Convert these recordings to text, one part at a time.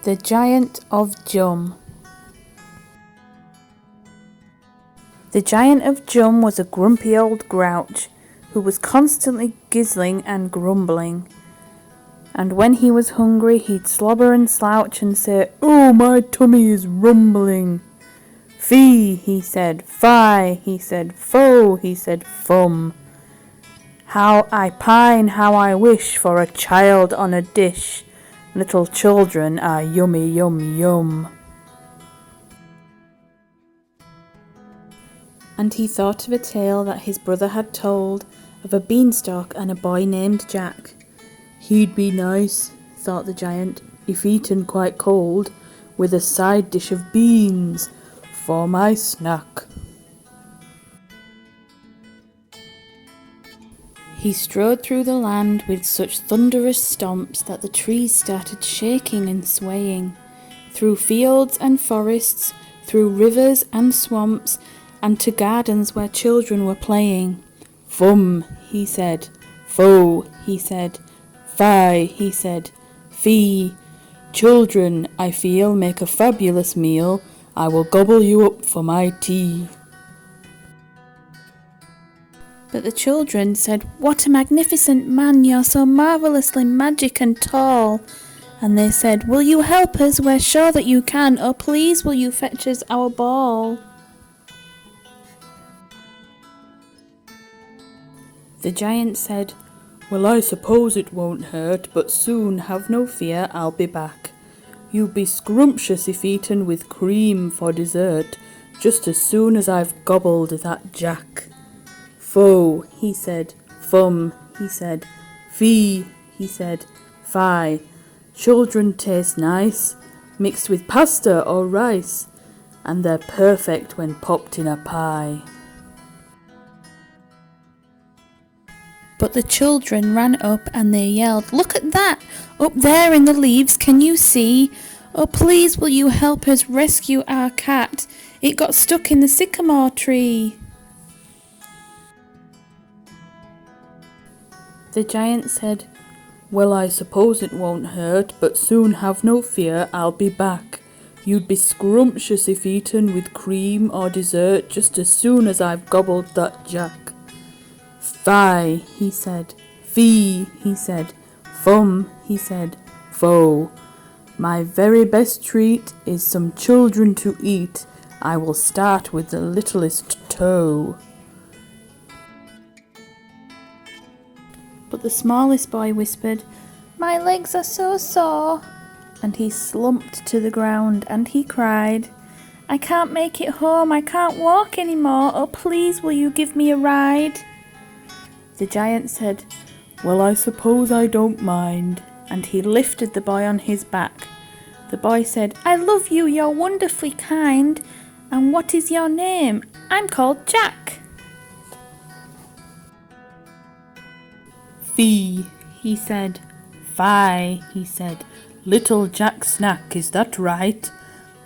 The Giant of Jum. The Giant of Jum was a grumpy old grouch who was constantly gizzling and grumbling. And when he was hungry he'd slobber and slouch and say, "Oh, my tummy is rumbling." "Fee," he said, "Fie," he said, "Fo," he said, "Fum. How I pine, how I wish for a child on a dish. Little children are yummy, yum, yum." And he thought of a tale that his brother had told of a beanstalk and a boy named Jack. "He'd be nice," thought the giant, "if eaten quite cold, with a side dish of beans for my snack." He strode through the land with such thunderous stomps that the trees started shaking and swaying, through fields and forests, through rivers and swamps, and to gardens where children were playing. "Fum," he said, "Fo," he said, "Fie," he said, "Fee. Children, I feel, make a fabulous meal. I will gobble you up for my tea." But the children said, "What a magnificent man, you're so marvellously magic and tall." And they said, "Will you help us? We're sure that you can. Oh, please will you fetch us our ball?" The giant said, "Well, I suppose it won't hurt, but soon, have no fear, I'll be back. You'll be scrumptious if eaten with cream for dessert, just as soon as I've gobbled that Jack." "Fo," he said, "Fum," he said, "Fee," he said, "Fie. Children taste nice, mixed with pasta or rice, and they're perfect when popped in a pie." But the children ran up and they yelled, "Look at that! Up there in the leaves, can you see? Oh, please will you help us rescue our cat? It got stuck in the sycamore tree." The giant said, "Well, I suppose it won't hurt, but soon, have no fear, I'll be back. You'd be scrumptious if eaten with cream or dessert, just as soon as I've gobbled that Jack." "Fie," he said, "Fee," he said, "Fum," he said, "Fo. My very best treat is some children to eat. I will start with the littlest toe." But the smallest boy whispered, "My legs are so sore." And he slumped to the ground and he cried, "I can't make it home, I can't walk anymore. Oh, please will you give me a ride?" The giant said, "Well, I suppose I don't mind." And he lifted the boy on his back. The boy said, "I love you, you're wonderfully kind. And what is your name?" "I'm called Jack." "Fee," he said, "Fie," he said, "Little Jack Snack, is that right?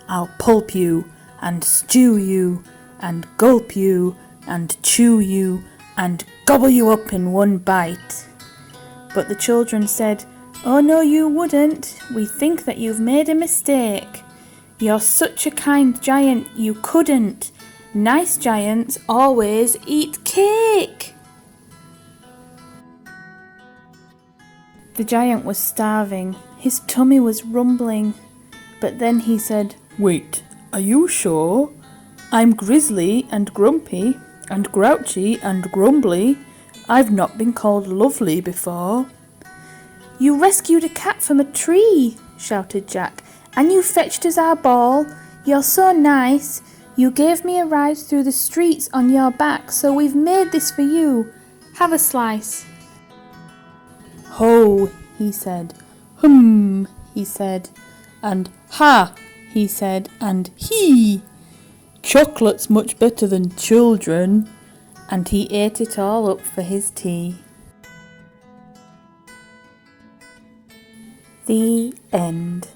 I'll pulp you, and stew you, and gulp you, and chew you, and gobble you up in one bite." But the children said, "Oh no, you wouldn't. We think that you've made a mistake. You're such a kind giant, you couldn't. Nice giants always eat cake." The giant was starving. His tummy was rumbling. But then he said, "Wait, are you sure? I'm grizzly and grumpy and grouchy and grumbly. I've not been called lovely before." "You rescued a cat from a tree," shouted Jack, "and you fetched us our ball. You're so nice. You gave me a ride through the streets on your back, so we've made this for you. Have a slice." "Ho," he said, "Hum," he said, and "Ha," he said, and "Hee. Chocolate's much better than children." And he ate it all up for his tea. The end.